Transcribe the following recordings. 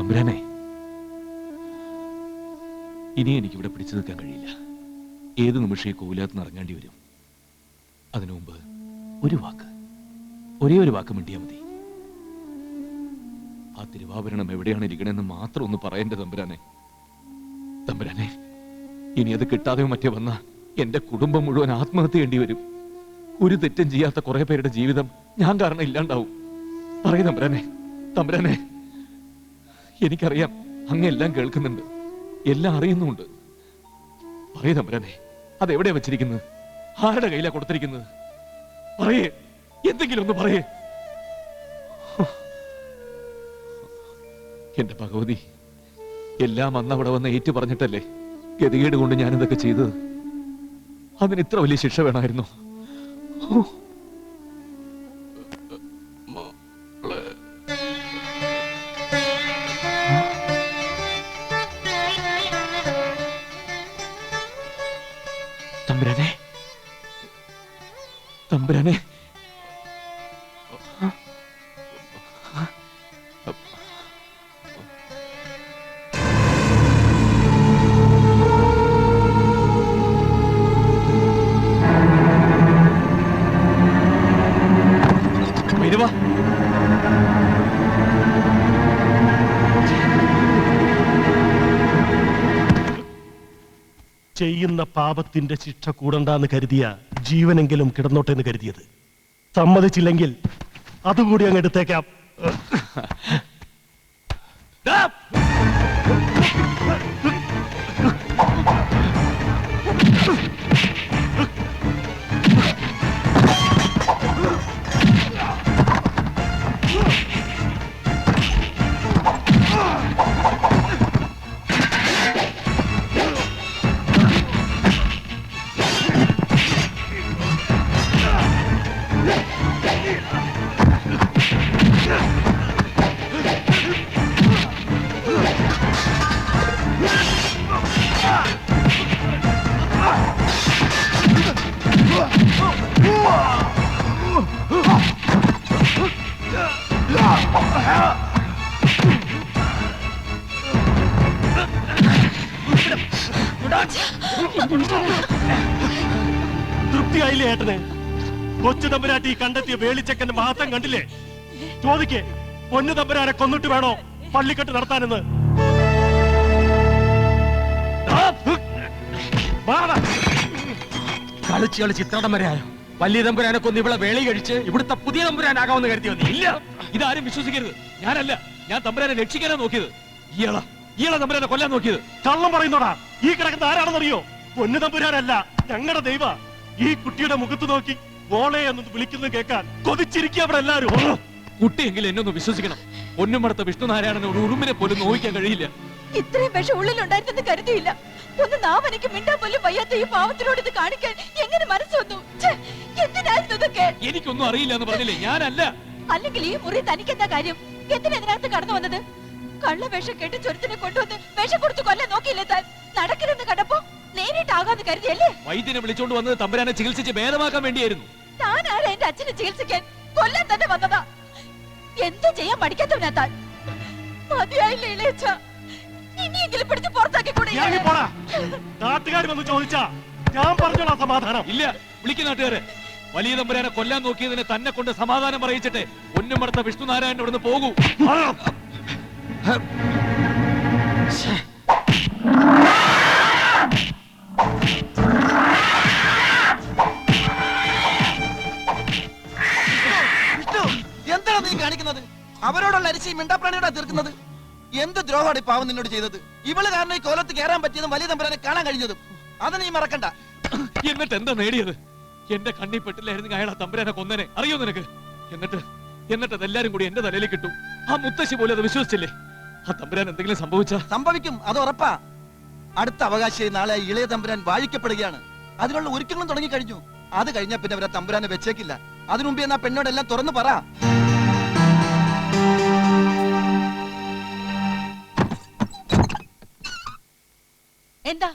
തമ്പുരാനെ, ഇനി എനിക്കിവിടെ പിടിച്ചു നിൽക്കാൻ കഴിയില്ല. ഏത് നിമിഷം ഈ കോവിലകത്ത് ഇറങ്ങേണ്ടി വരും. അതിനു മുമ്പ് ഒരു വാക്ക്, ഒരേ ഒരു വാക്ക് മിണ്ടിയാൽ മതി. ആ തിരുവാഭരണം എവിടെയാണ് ഇരിക്കണമെന്ന് മാത്രം ഒന്ന് പറയേണ്ട തമ്പുരാനെ. തമ്പുരാനെ, ഇനി അത് കിട്ടാതെയോ മറ്റേ വന്ന എന്റെ കുടുംബം മുഴുവൻ ആത്മഹത്യ ചെയ്യേണ്ടി വരും. ഒരു തെറ്റും ചെയ്യാത്ത കുറെ പേരുടെ ജീവിതം ഞാൻ കാരണം ഇല്ലാണ്ടാവും. പറയ തമ്പുരാനെ. തമ്പുരാനെ, എനിക്കറിയാം അങ്ങെല്ലാം കേൾക്കുന്നുണ്ട്, എല്ലാം അറിയുന്നുമുണ്ട്. പറയ തമ്പുരാനെ, അതെവിടെയാ വെച്ചിരിക്കുന്നത്? ആരുടെ കയ്യിലാ കൊടുത്തിരിക്കുന്നത്? പറയേ, എന്തെങ്കിലും ഒന്ന് പറയേ. എന്റെ ഭഗവതി, എല്ലാം അന്ന് അവിടെ വന്ന് ഏറ്റു പറഞ്ഞിട്ടല്ലേ ഗതികേട് കൊണ്ട് ഞാനിതൊക്കെ ചെയ്തത്. അതിന് ഇത്ര വലിയ ശിക്ഷ വേണമായിരുന്നു? തമ്പുരാനെ, തമ്പുരാനെ, വരുവാ. ചെയ്യുന്ന പാപത്തിന്റെ ശിക്ഷ കൂടണ്ടെന്ന് കരുതിയ ജീവനെങ്കിലും കിടന്നോട്ടെ എന്ന് കരുതിയത്. സമ്മതിച്ചില്ലെങ്കിൽ അതുകൂടി അങ്ങ് എടുത്തേക്കാം. തൃപ്തിയായില്ലേ ഏട്ടനെ? കൊച്ചു തമ്പുരാട്ടി കണ്ടെത്തിയ വേളിച്ചക്കന്റെ മഹത്വം കണ്ടില്ലേ? ചോദിക്കേ, പൊന്നു തമ്പുരാനെ കൊന്നിട്ട് വേണോ പള്ളിക്കെട്ട് നടത്താനെന്ന്? കളിച്ച് കളിച്ച് ഇത്രടം വരെ ആയോ? വലിയ തമ്പുരാനെ കൊന്ന് ഇവിടെ വേളി കഴിച്ച് ഇവിടുത്തെ പുതിയ തമ്പുരാനാകാമെന്ന് കരുതി വന്നു. ഇല്ല, ഇതാരും വിശ്വസിക്കരുത്. ഞാനല്ല, ഞാൻ തമ്പുരാനെ രക്ഷിക്കാനാ നോക്കിയത്. ഇയാളെ തമ്പുരാനെ കൊല്ലാൻ നോക്കിയത്. കള്ളം പറയുന്നോടാ. ഈ കിടക്കുന്ന ആരാണെന്നറിയോ? പൊന്നു തമ്പുരാനല്ല, ഞങ്ങളുടെ ദൈവ. ഈ കുട്ടിയുടെ മുഖത്ത് നോക്കി മോളെ എന്ന് വിളിക്കുന്നത് കേൾക്കാൻ കൊതിച്ചിരിക്കുക അവിടെ എല്ലാരും. കുട്ടിയെങ്കിലും എന്നൊന്ന് വിശ്വസിക്കണം. പൊന്നുമടത്ത വിഷ്ണുനാരായണന് ഒരു ഉറുമ്പിനെ പോലും നോവിക്കാൻ കഴിയില്ല. ഇത്രയും വിഷം ഉള്ളിലുണ്ടായിരുന്നെന്ന് കരുതിയില്ല. ഒന്ന് നാം എനിക്ക് മിണ്ടാൻ പോലും വയ്യാത്ത ഈ പാവത്തിനോട് ഇത് കാണിക്കാൻ എങ്ങനെ മനസ്സ് വന്നു? എന്തിനായിരുന്നു ഇതൊക്കെ? എനിക്കൊന്നും അറിയില്ല എന്ന് പറഞ്ഞില്ലേ? ഞാനല്ല. അല്ലെങ്കിൽ ഈ മുറി തനിക്കെന്താ കാര്യം? എന്തിനാ ഇതിനകത്ത് കടന്നു വന്നത്? കള്ള വേഷം കെട്ടി ചൊരുത്തിനെ കൊണ്ടുവന്ന് വേഷം കൊടുത്ത് കൊല്ലാൻ നോക്കിയില്ലേ താൻ? നടക്കരുന്ന് കണ്ടപ്പോ നേരിട്ടാകാന്ന് കരുതിയല്ലേ? വൈദ്യനെ വിളിച്ചോണ്ട് വന്നത് തമ്പുരാനെ ചികിത്സിച്ച് ഭേദമാക്കാൻ വേണ്ടിയായിരുന്നു. താൻ ആരാ എന്റെ അച്ഛനെ ചികിത്സിക്കാൻ? കൊല്ലാൻ തന്നെ വന്നതാ. എന്ത് ചെയ്യാൻ പഠിക്കാത്തവനാ താൻ? മതിയായില്ലേ ഇളയച്ഛ? ഇനിയെങ്കിലും പിടിച്ച് പുറത്താക്കി കൂടെ. നാട്ടുകാർ വന്ന് ചോദിച്ചാ ഞാൻ പറഞ്ഞോളാം സമാധാനം. ഇല്ല, വിളിക്കുന്ന നാട്ടുകാരെ. വലിയ തമ്പുരാനെ കൊല്ലാൻ നോക്കിയതിനെ തന്നെ കൊണ്ട് സമാധാനം പറയിച്ചിട്ട് പൊന്നുമടത്ത വിഷ്ണുനാരായണൻ ഇവിടുന്ന് പോകൂ. എന്താണ് നീ കാണിക്കുന്നത്? അവരോടുള്ള അരിശി മിണ്ടാപ്രാണിയോടാ തീർക്കുന്നത്. എന്ത് ദ്രോഹമാണ് പാവം നിന്നോട് ചെയ്തത്? ഇവള് കാരണം ഈ കോലത്ത് കയറാൻ പറ്റിയതും വലിയ തമ്പുരാനെ കാണാൻ കഴിഞ്ഞതും. അത് നീ മറക്കണ്ട. എന്നിട്ട് എന്താ നേടിയത്? എന്റെ കണ്ണി പെട്ടില്ലായിരുന്നു അയാൾ ആ തമ്പുരാനെ കൊന്നനെ. അറിയോ നിനക്ക്? എന്നിട്ട് അതെല്ലാരും കൂടി എന്റെ തലയിൽ കിട്ടും. ആ മുത്തശ്ശി പോലും അത് വിശ്വസിച്ചില്ലേ? ആ തമ്പുരാൻ എന്തെങ്കിലും സംഭവിക്കും, അത് ഉറപ്പാ. അടുത്ത അവകാശിയായി നാളെ ഇളയ തമ്പുരാൻ വാഴിക്കപ്പെടുകയാണ്. അതിനുള്ള ഒരുക്കങ്ങളും തുടങ്ങി കഴിഞ്ഞു. അത് കഴിഞ്ഞാൽ പിന്നെ അവരെ തമ്പുരാനെ വെച്ചേക്കില്ല. അതിനുമുമ്പ് എന്നാ പെണ്ണോടെല്ലാം തുറന്നു പറ. എന്താ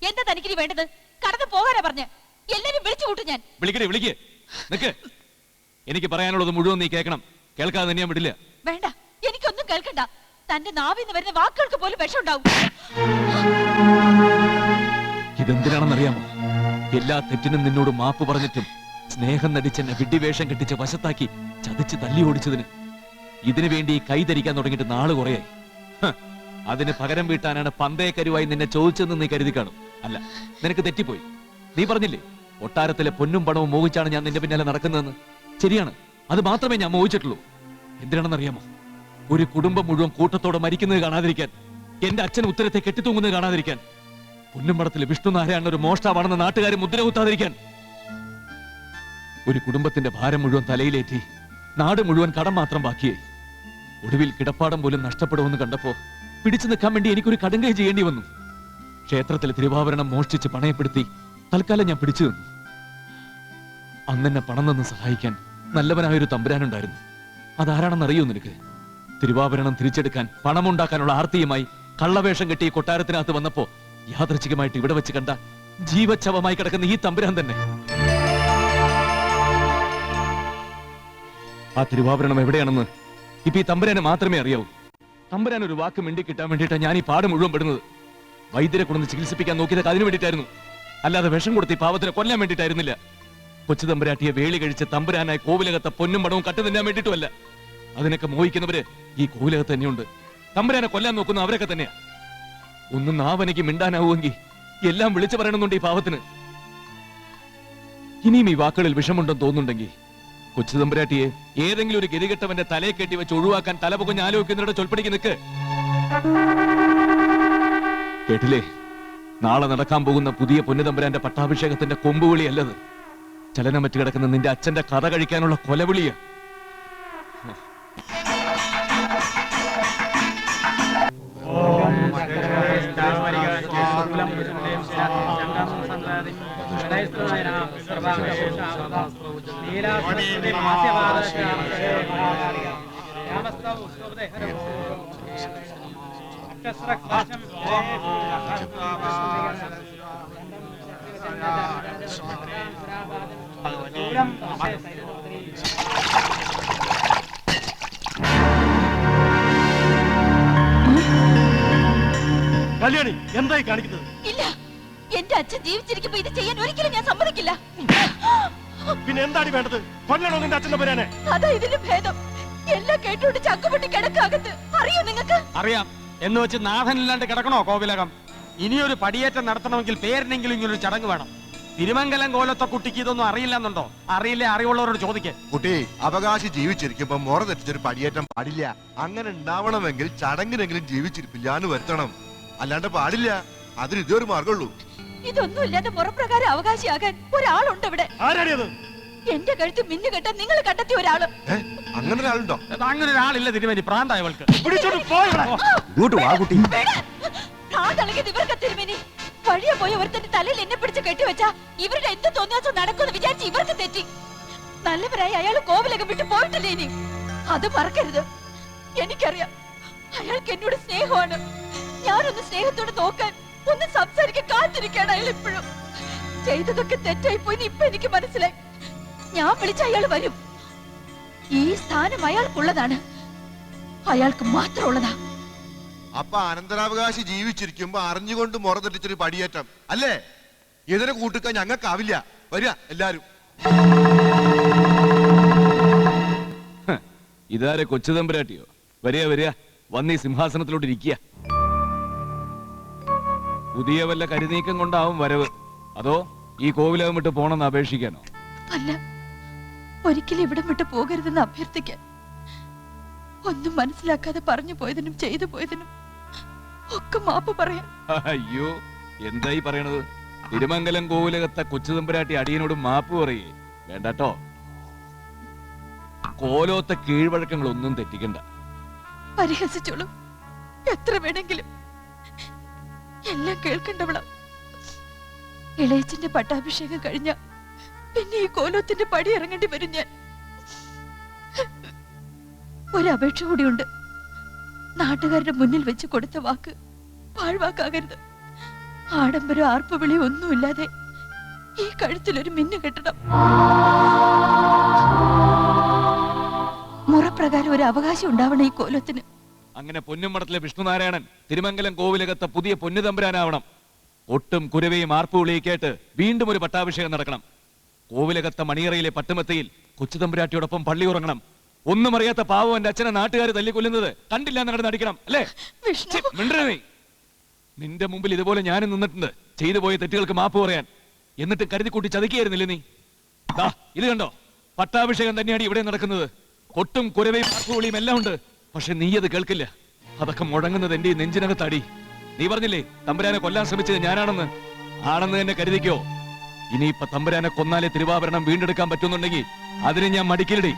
എന്താ തനിക്ക് വേണ്ടത്? കടന്നു പോകാനാ പറഞ്ഞ് എല്ലാരും വിളിച്ചു കൂട്ടും ഞാൻ. വിളിക്കേ നിക്ക്. എനിക്ക് പറയാനുള്ളത് മുഴുവൻ നീ കേൾക്കണം. കേൾക്കാതെ തന്നെ ഞാൻ വിടില്ല. വേണ്ട, എനിക്കൊന്നും കേൾക്കണ്ട. തന്റെ നാവിന്ന് വരുന്ന വാക്കുകൾക്ക് പോലും വിഷമുണ്ടാവും. ഇതെന്തിനാണെന്നറിയാമോ? എല്ലാ തെറ്റിനും നിന്നോട് മാപ്പ് പറഞ്ഞിട്ടും സ്നേഹം നടിച്ചെന്നെ വിഡ്ഢിവേഷം കെട്ടിച്ച് വശത്താക്കി ചതിച്ച് തല്ലി ഓടിച്ചതിന് ഇതിനു വേണ്ടി കൈ ധരിക്കാൻ തുടങ്ങിയിട്ട് നാള് കുറയായി. അതിന് പകരം വീട്ടാനാണ് പന്തയക്കരുവായി നിന്നെ ചോദിച്ചെന്ന് നീ കരുതി കാണും. അല്ല, നിനക്ക് തെറ്റിപ്പോയി. നീ പറഞ്ഞില്ലേ കൊട്ടാരത്തിലെ പൊന്നും പണവും മോഹിച്ചാണ് ഞാൻ നിന്റെ പിന്നാലെ നടക്കുന്നതെന്ന്. ശരിയാണ്, അത് മാത്രമേ ഞാൻ മോഹിച്ചിട്ടുള്ളൂ. എന്തിനാണെന്നറിയാമോ? ഒരു കുടുംബം മുഴുവൻ കൂട്ടത്തോടെ മരിക്കുന്നത് കാണാതിരിക്കാൻ, എന്റെ അച്ഛൻ ഉത്തരത്തെ കെട്ടിത്തൂങ്ങുന്നത് കാണാതിരിക്കാൻ, പൊന്നുംപടത്തിൽ വിഷ്ണുനാരായണൻ ഒരു മോഷ്ടാവാണെന്ന് നാട്ടുകാരെ മുദ്ര കുത്താതിരിക്കാൻ. ഒരു കുടുംബത്തിന്റെ ഭാരം മുഴുവൻ തലയിലേറ്റി നാട് മുഴുവൻ കടം മാത്രം ബാക്കിയായി. ഒടുവിൽ കിടപ്പാടം പോലും നഷ്ടപ്പെടുമെന്ന് കണ്ടപ്പോ പിടിച്ചു നിൽക്കാൻ വേണ്ടി എനിക്കൊരു കടുങ്കൈ ചെയ്യേണ്ടി വന്നു. ക്ഷേത്രത്തിലെ തിരുവാഭരണം മോഷ്ടിച്ച് പണയപ്പെടുത്തി തൽക്കാലം ഞാൻ പിടിച്ചു നിന്നു. അന്നെന്നെ പണം നിന്ന് സഹായിക്കാൻ നല്ലവനായൊരു തമ്പുരാനുണ്ടായിരുന്നു. അതാരാണെന്നറിയോ നിനക്ക്? തിരുവാഭരണം തിരിച്ചെടുക്കാൻ പണമുണ്ടാക്കാനുള്ള ആർത്തിയുമായി കള്ളവേഷം കെട്ടി കൊട്ടാരത്തിനകത്ത് വന്നപ്പോ യാദൃച്ഛികമായിട്ട് ഇവിടെ വെച്ച് കണ്ട ജീവച്ഛവമായി കിടക്കുന്ന ഈ തമ്പുരാൻ തന്നെ. ആ തിരുവാഭരണം എവിടെയാണെന്ന് ഇപ്പൊ ഈ തമ്പുരാനെ മാത്രമേ അറിയാവൂ. തമ്പുരാൻ ഒരു വാക്ക് മിണ്ടി കിട്ടാൻ വേണ്ടിയിട്ടാണ് ഞാൻ ഈ പാട് മുഴുവൻ പെടുന്നത്. വൈദ്യരെ കൊണ്ടു ചികിത്സിപ്പിക്കാൻ നോക്കിയത് അതിനു വേണ്ടിയിട്ടായിരുന്നു, അല്ലാതെ വിഷം കൊടുത്ത് ഈ പാവത്തിനെ കൊല്ലാൻ വേണ്ടിയിട്ടായിരുന്നില്ല. കൊച്ചു തമ്പുരാട്ടിയെ വേളി കഴിച്ച് തമ്പുരാനായ കോവിലകത്തെ പൊന്നും പണവും കട്ടു തിന്നാൻ വേണ്ടിയിട്ടുമല്ല. അതിനൊക്കെ മോഹിക്കുന്നവര് ഈ കോവിലകത്ത് തന്നെയുണ്ട്. തമ്പുരാനെ കൊല്ലാൻ നോക്കുന്ന അവരൊക്കെ തന്നെയാ. ഒന്നും നാവനയ്ക്ക് മിണ്ടാനാവുമെങ്കിൽ എല്ലാം വിളിച്ചു പറയണമെന്നുണ്ട് ഈ പാവത്തിന്. ഇനിയും ഈ വാക്കുകളിൽ വിഷമുണ്ടെന്ന് തോന്നുന്നുണ്ടെങ്കിൽ കൊച്ചു തമ്പുരാട്ടിയെ ഏതെങ്കിലും ഒരു ഗതികെട്ടവന്റെ തലയെ കെട്ടി വെച്ച് ഒഴിവാക്കാൻ തലപുകഞ്ഞ് ആലോചിക്കുന്നവരുടെ ചൊൽപ്പടിക്ക് നിൽക്ക്. കേട്ടില്ലേ? നാളെ നടക്കാൻ പോകുന്ന പുതിയ പൊന്നുതമ്പുരാന്റെ പട്ടാഭിഷേകത്തിന്റെ കൊമ്പുവിളിയല്ലത്. ചലനമറ്റ് കിടക്കുന്ന നിന്റെ അച്ഛന്റെ കഥ കഴിക്കാനുള്ള കൊലവിളിയാ. കല്യാണി എന്തായി കാണിക്കുന്നത്? ഇല്ല, എന്റെ അച്ഛൻ ജീവിച്ചിരിക്കുമ്പോ ഇത് ചെയ്യാൻ ഒരിക്കലും ഞാൻ സമ്മതിക്കില്ല. പിന്നെ എന്താണ് വേണ്ടത്? കൊല്ലണോ നിന്റെ അച്ഛൻ തമ്പുരാനെ? അതാ ഇതിലും ഭേദം. എല്ലാം കേട്ടോണ്ട് ചക്കുപൊട്ടി കിടക്കാകത്ത്. അറിയോ നിങ്ങൾക്ക്? അറിയാം. എന്ന് വെച്ച് നാഥനില്ലാണ്ട് കിടക്കണോ കോവിലകം? ഇനിയൊരു പടിയേറ്റം നടത്തണമെങ്കിൽ പേരിനെങ്കിലും ഇങ്ങനൊരു ചടങ്ങ് വേണം. തിരുമംഗലം കോലത്തെ കുട്ടിക്ക് ഇതൊന്നും അറിയില്ലെന്നുണ്ടോ? അറിയില്ലേ, അറിവുള്ളവരോട് ചോദിക്കേ. കുട്ടി, അവകാശി ജീവിച്ചിരിക്കുമ്പോ മുറ തെറ്റിച്ചൊരു പടിയേറ്റം പാടില്ല. അങ്ങനെ ഉണ്ടാവണമെങ്കിൽ ചടങ്ങിനെങ്കിലും ജീവിച്ചിരിപ്പില്ല എന്ന് വരുത്തണം. അല്ലാണ്ട് പാടില്ല. അതിന് ഇതൊരു മാർഗമുള്ളൂ. ഇതൊന്നുമില്ലാതെ മുറപ്രകാരം അവകാശിയാകാൻ ഒരാളുണ്ട് ഇവിടെ. ആരാണിയത്? എന്റെ കഴുത്ത് മിന്നു കെട്ടാൻ നിങ്ങൾ കണ്ടെത്തിയ ഒരാള്. അങ്ങനെ ഒരാളുണ്ടോ? അങ്ങനെ ഒരാളില്ല തിരുമേനി, പ്രാന്തായവൾക്ക്. ഭ്രാന്തളകിയത് ഇവർക്ക് തിരുമേനി. വഴിയെ പോയി ഒരുത്തന്റെ തലയിൽ എന്നെ പിടിച്ച് കെട്ടിവെച്ചാ ഇവരുടെ എന്ത് തോന്നിയാസം നടക്കുമെന്ന് വിചാരിച്ച് ഇവർക്ക് തെറ്റി. നല്ലവരായി അയാൾ കോവിലകം വിട്ടു പോയിട്ടില്ലേ ഇനി? അത് മറക്കരുത്. എനിക്കറിയാം അയാൾക്ക് എന്നോട് സ്നേഹമാണ്. ഞാനൊന്ന് സ്നേഹത്തോട് നോക്കാൻ, ഒന്ന് സംസാരിക്കാൻ കാത്തിരിക്കാണ് അയാൾ ഇപ്പോഴും. ചെയ്തതൊക്കെ തെറ്റായി പോയി ഇപ്പൊ എനിക്ക് മനസ്സിലായി. ഞാൻ വിളിച്ച അയാൾ വരും. ഈ സ്ഥാനം അയാൾക്കുള്ളതാണ്, അയാൾക്ക് മാത്രമുള്ളതാ. അപ്പൊ അനന്തരാവകാശി ജീവിച്ചിരിക്കുമ്പോ അറിഞ്ഞുകൊണ്ട് മുറ തെറ്റിച്ചൊരു പടിയേറ്റം അല്ലേ? ഇതിനെ കൂട്ടിക്കാൻ ഞങ്ങൾക്കാവില്ല. വരിക എല്ലാരും. ഇതാരെ കൊച്ചു തമ്പുരാട്ടിയോ? വരിക വരിക, വന്ന് ഈ സിംഹാസനത്തിലോട്ട് ഇരിക്കുക. പുതിയ വല്ല കരുനീക്കം കൊണ്ടാവും വരവ്, അതോ ഈ കോവിലകം വിട്ട് പോണെന്ന് അപേക്ഷിക്കാനോ? അല്ല, ഒരിക്കലും ഇവിടം വിട്ട് പോകരുതെന്ന് അഭ്യർത്ഥിക്കാൻ. ഒന്നും മനസ്സിലാക്കാതെ പറഞ്ഞു പോയതിനും ചെയ്തു പോയതിനും ഒക്കെ മാപ്പ് പറയാൻ. അയ്യോ, എന്തായി പറയണത്? തിരുമംഗലം കോവിലകത്തെ കൊച്ചു തമ്പുരാട്ടി അടിയനോട് മാപ്പ് പറയേ വേണ്ടട്ടോ. കോലോത്തെ കീഴ്വഴക്കങ്ങളൊന്നും തെറ്റിക്കണ്ട. പരിഹസിച്ചോളൂ, എത്ര വേണമെങ്കിലും. എല്ലാം കേൾക്കണ്ടവള. ഇളയച്ചന്റെ പട്ടാഭിഷേകം കഴിഞ്ഞ പിന്നെ ഈ കോലോത്തിന്റെ പടി ഇറങ്ങേണ്ടി വരും ഞാൻ. ഒരപേക്ഷ കൂടിയുണ്ട്. നാട്ടുകാരുടെ മുന്നിൽ വെച്ച് കൊടുത്ത വാക്ക് പാഴ്വാക്കാകരുത്. ആഡംബരം ആർപ്പുവിളി ഒന്നുമില്ലാതെ ഈ കഴുത്തിലൊരു മിന്നു കെട്ടണം. മുറപ്രകാരം ഒരു അവകാശം ഉണ്ടാവണം ഈ കോലത്തിന്. അങ്ങനെ പൊന്നുമടത്തിലെ വിഷ്ണുനാരായണൻ തിരുമംഗലം കോവിലകത്തെ പുതിയ പൊന്നു തമ്പുരാനാവണം. ഒട്ടും കുരവയും ആർപ്പുവിളിയും കേട്ട് വീണ്ടും ഒരു പട്ടാഭിഷേകം നടക്കണം. കോവിലകത്തെ മണിയറയിലെ പട്ടുമത്തയിൽ കൊച്ചു തമ്പുരാട്ടിയോടൊപ്പം പള്ളി ഉറങ്ങണം. ഒന്നും അറിയാത്ത പാവം എന്റെ അച്ഛനെ നാട്ടുകാർ തല്ലിക്കൊല്ലുന്നത് കണ്ടില്ല എന്ന് നടിക്കണം അല്ലേ? വിഷ്ണു മിണ്ടരുത് നീ. നിന്റെ മുമ്പിൽ ഇതുപോലെ ഞാനും നിന്നിട്ടുണ്ട് ചെയ്തു പോയ തെറ്റുകൾക്ക് മാപ്പ് പറയാൻ. എന്നിട്ട് കരുതി കൂട്ടി ചതിക്കുകയായിരുന്നില്ലേ നീ? ദാ ഇത് കണ്ടോ, പട്ടാഭിഷേകം തന്നെയാണ് ഇവിടെ നടക്കുന്നത്. കൊട്ടും കുരവയും ആർപ്പുവിളിയും എല്ലാം ഉണ്ട്. പക്ഷെ നീ അത് കേൾക്കില്ല. അതൊക്കെ മുഴങ്ങുന്നത് എന്റെ ഈ നെഞ്ചിനകത്തടി. നീ പറഞ്ഞില്ലേ തമ്പുരാനെ കൊല്ലാൻ ശ്രമിച്ചത് ഞാനാണെന്ന്. ആണെന്ന് തന്നെ കരുതിക്കോ. ഇനിയിപ്പൊ തമ്പുരാനെ കൊന്നാലേ തിരുവാഭരണം വീണ്ടെടുക്കാൻ പറ്റുന്നുണ്ടെങ്കിൽ അതിന് ഞാൻ മടിക്കില്ലടി.